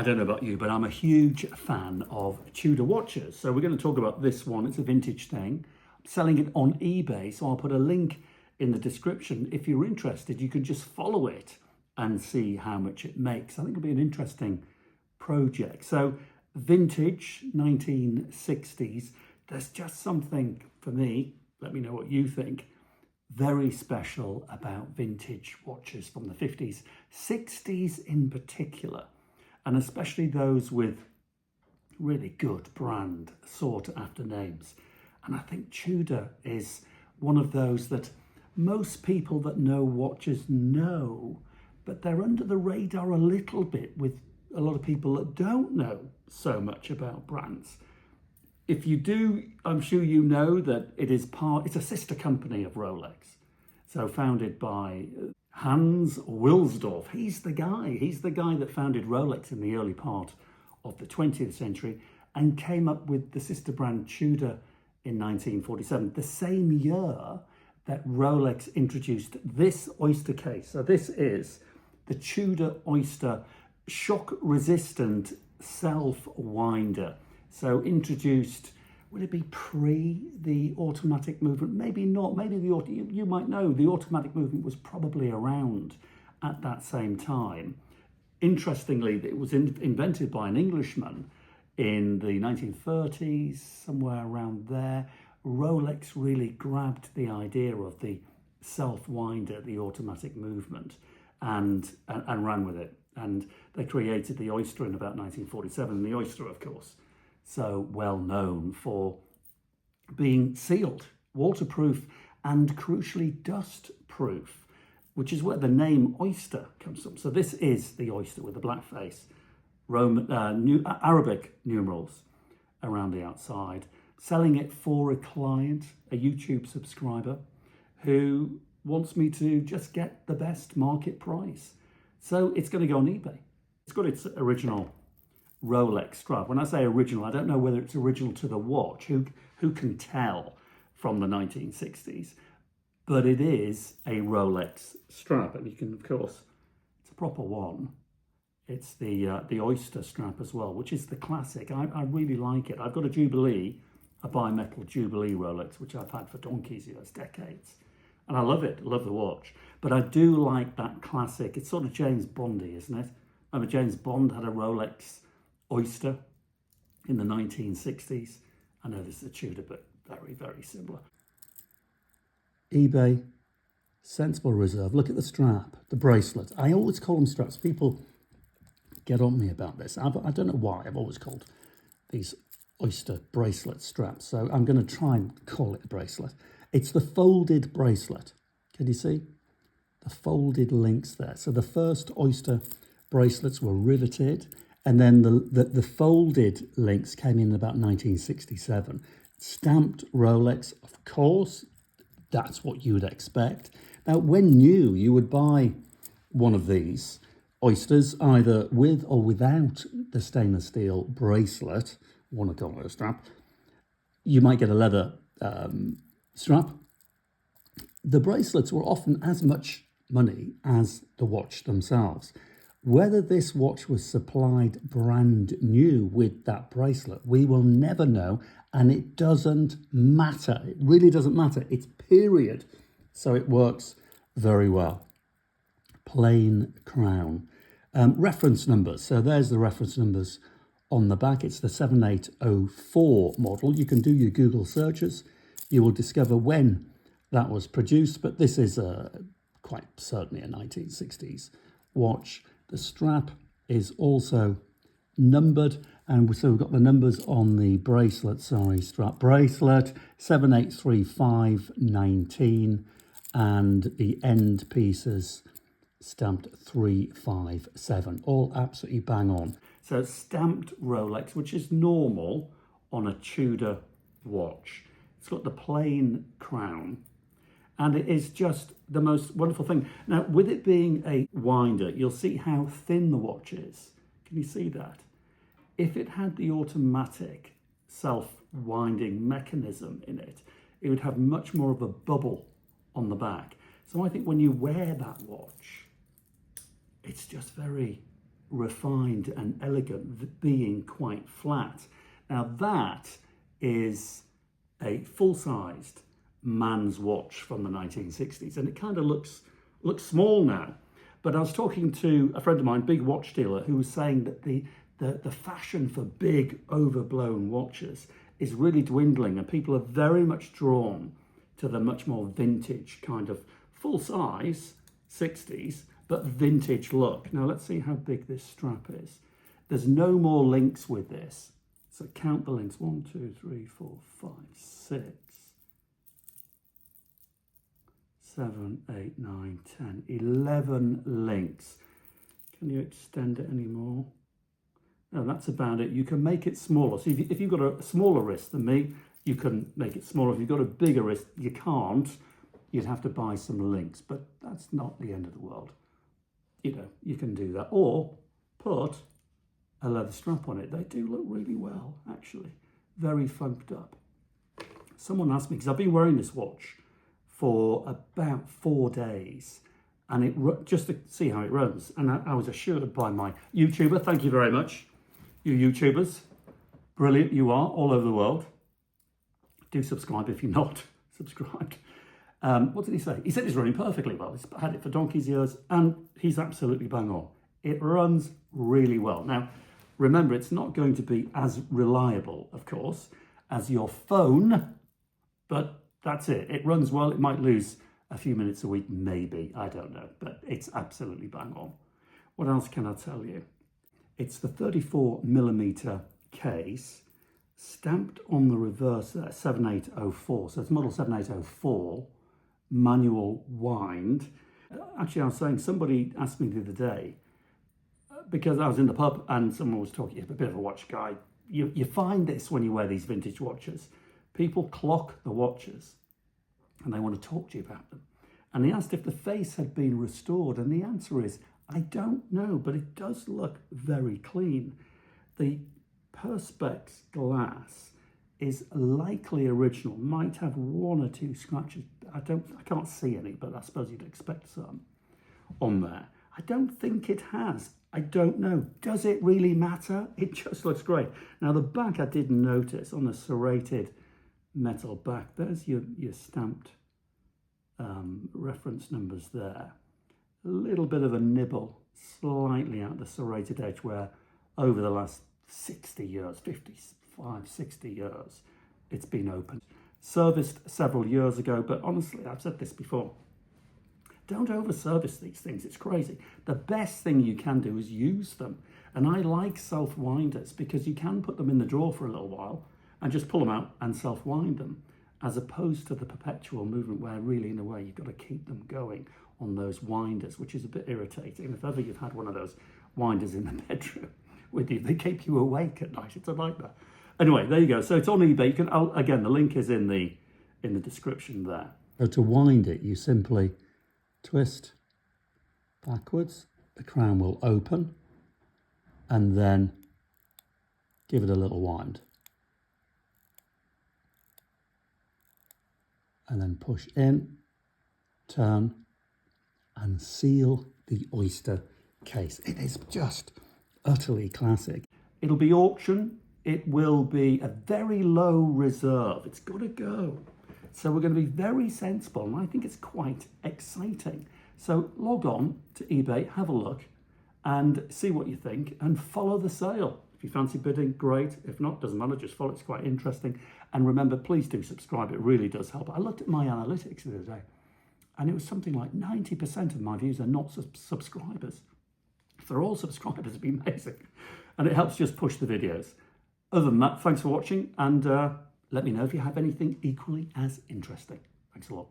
I don't know about you, but I'm a huge fan of Tudor watches. So we're going to talk about this one. It's a vintage thing. I'm selling it on eBay, so I'll put a link in the description. If you're interested, you can just follow it and see how much it makes. I think it'll be an interesting project. So vintage 1960s, there's just something for me, let me know what you think, very special about vintage watches from the 50s, 60s in particular, and especially those with really good brand sought after names. And I think Tudor is one of those that most people that know watches know, but they're under the radar a little bit with a lot of people that don't know so much about brands. If you do, I'm sure you know that it's a sister company of Rolex. So founded by Hans Wilsdorf. He's the guy that founded Rolex in the early part of the 20th century and came up with the sister brand Tudor in 1947, the same year that Rolex introduced this oyster case. So this is the Tudor Oyster shock-resistant self-winder. So introduced, would it be pre the automatic movement? Maybe not. Maybe you might know the automatic movement was probably around at that same time. Interestingly, it was invented by an Englishman in the 1930s, somewhere around there. Rolex really grabbed the idea of the self-winder, the automatic movement, and ran with it. And they created the Oyster in about 1947. And the Oyster, of course, so well known for being sealed, waterproof, and crucially dust-proof, which is where the name Oyster comes from. So this is the Oyster with the black face, Arabic numerals around the outside, selling it for a client, a YouTube subscriber, who wants me to just get the best market price. So it's going to go on eBay. It's got its original Rolex strap. When I say original, I don't know whether it's original to the watch. Who can tell from the 1960s? But it is a Rolex strap, and you can, of course, it's a proper one. It's the Oyster strap as well, which is the classic. I really like it. I've got a Jubilee, a bimetal Jubilee Rolex, which I've had for donkey's years, decades. And I love it, I love the watch. But I do like that classic. It's sort of James Bondy, isn't it? Remember James Bond had a Rolex Oyster in the 1960s. I know this is a Tudor, but very, very similar. eBay, sensible reserve. Look at the strap, the bracelet. I always call them straps. People get on me about this. I don't know why. I've always called these Oyster bracelet straps. So I'm going to try and call it a bracelet. It's the folded bracelet. Can you see? The folded links there. So the first Oyster bracelets were riveted, and then the folded links came in about 1967. Stamped Rolex, of course, that's what you would expect. Now, when new, you would buy one of these Oysters either with or without the stainless steel bracelet, one of the strap. You might get a leather strap. The bracelets were often as much money as the watch themselves. Whether this watch was supplied brand new with that bracelet, we will never know, and it doesn't matter. It really doesn't matter. It's period. So it works very well. Plain crown. Reference numbers. So there's the reference numbers on the back. It's the 7804 model. You can do your Google searches. You will discover when that was produced, but this is quite certainly a 1960s watch. The strap is also numbered, and so we've got the numbers on the bracelet, strap bracelet, 783519, and the end pieces stamped 357, all absolutely bang on. So stamped Rolex, which is normal on a Tudor watch. It's got the plain crown, and it is just the most wonderful thing. Now, with it being a winder, you'll see how thin the watch is. Can you see that? If it had the automatic self-winding mechanism in it, it would have much more of a bubble on the back. So I think when you wear that watch, it's just very, refined and elegant, being quite flat. Now that is a full-sized man's watch from the 1960s, and it kind of looks small now. But I was talking to a friend of mine, big watch dealer, who was saying that the fashion for big, overblown watches is really dwindling, and people are very much drawn to the much more vintage kind of full-size 60s, but vintage look. Now let's see how big this strap is. There's no more links with this. So count the links. 1, 2, 3, 4, 5, 6, 7, 8, 9, 10, 11 links. Can you extend it any more? No, that's about it. You can make it smaller. So if you've got a smaller wrist than me, you can make it smaller. If you've got a bigger wrist, you can't. You'd have to buy some links, but that's not the end of the world. You know, you can do that. Or put a leather strap on it. They do look really well, actually. Very funked up. Someone asked me, because I've been wearing this watch for about 4 days, and it just to see how it runs. And I was assured by my YouTuber, thank you very much, you YouTubers. Brilliant you are, all over the world. Do subscribe if you're not subscribed. What did he say? He said it's running perfectly well. He's had it for donkey's years, and he's absolutely bang on. It runs really well. Now, remember, it's not going to be as reliable, of course, as your phone, but that's it. It runs well. It might lose a few minutes a week, maybe. I don't know, but it's absolutely bang on. What else can I tell you? It's the 34mm case, stamped on the reverse there, 7804. So it's model 7804, manual wind. Actually, I was saying, somebody asked me the other day, because I was in the pub and someone was talking, a bit of a watch guy. You find this when you wear these vintage watches. People clock the watches and they want to talk to you about them. And he asked if the face had been restored, and the answer is, I don't know, but it does look very clean. The perspex glass is likely original, might have 1 or 2 scratches. I can't see any, but I suppose you'd expect some on there. I don't think it has. I don't know. Does it really matter? It just looks great. Now the back, I did notice on the serrated metal back, there's your stamped reference numbers there. A little bit of a nibble slightly out the serrated edge, where over the last 60 years, 55, 60 years, it's been opened. Serviced several years ago, but honestly, I've said this before, don't over-service these things. It's crazy. The best thing you can do is use them. And I like self-winders because you can put them in the drawer for a little while and just pull them out and self-wind them, as opposed to the perpetual movement where really, in a way, you've got to keep them going on those winders, which is a bit irritating. If ever you've had one of those winders in the bedroom with you, they keep you awake at night. It's a nightmare. Anyway, there you go. So it's on eBay. You can, again, the link is in the description there. So to wind it, you simply twist backwards. The crown will open, and then give it a little wind. And then push in, turn, and seal the Oyster case. It is just utterly classic. It'll be auction. It will be a very low reserve. It's got to go. So we're going to be very sensible, and I think it's quite exciting. So log on to eBay, have a look, and see what you think, and follow the sale. If you fancy bidding, great. If not, doesn't matter, just follow. It's quite interesting. And remember, please do subscribe. It really does help. I looked at my analytics the other day, and it was something like 90% of my views are not subscribers. If they're all subscribers, it'd be amazing. And it helps just push the videos. Other than that, thanks for watching, and let me know if you have anything equally as interesting. Thanks a lot.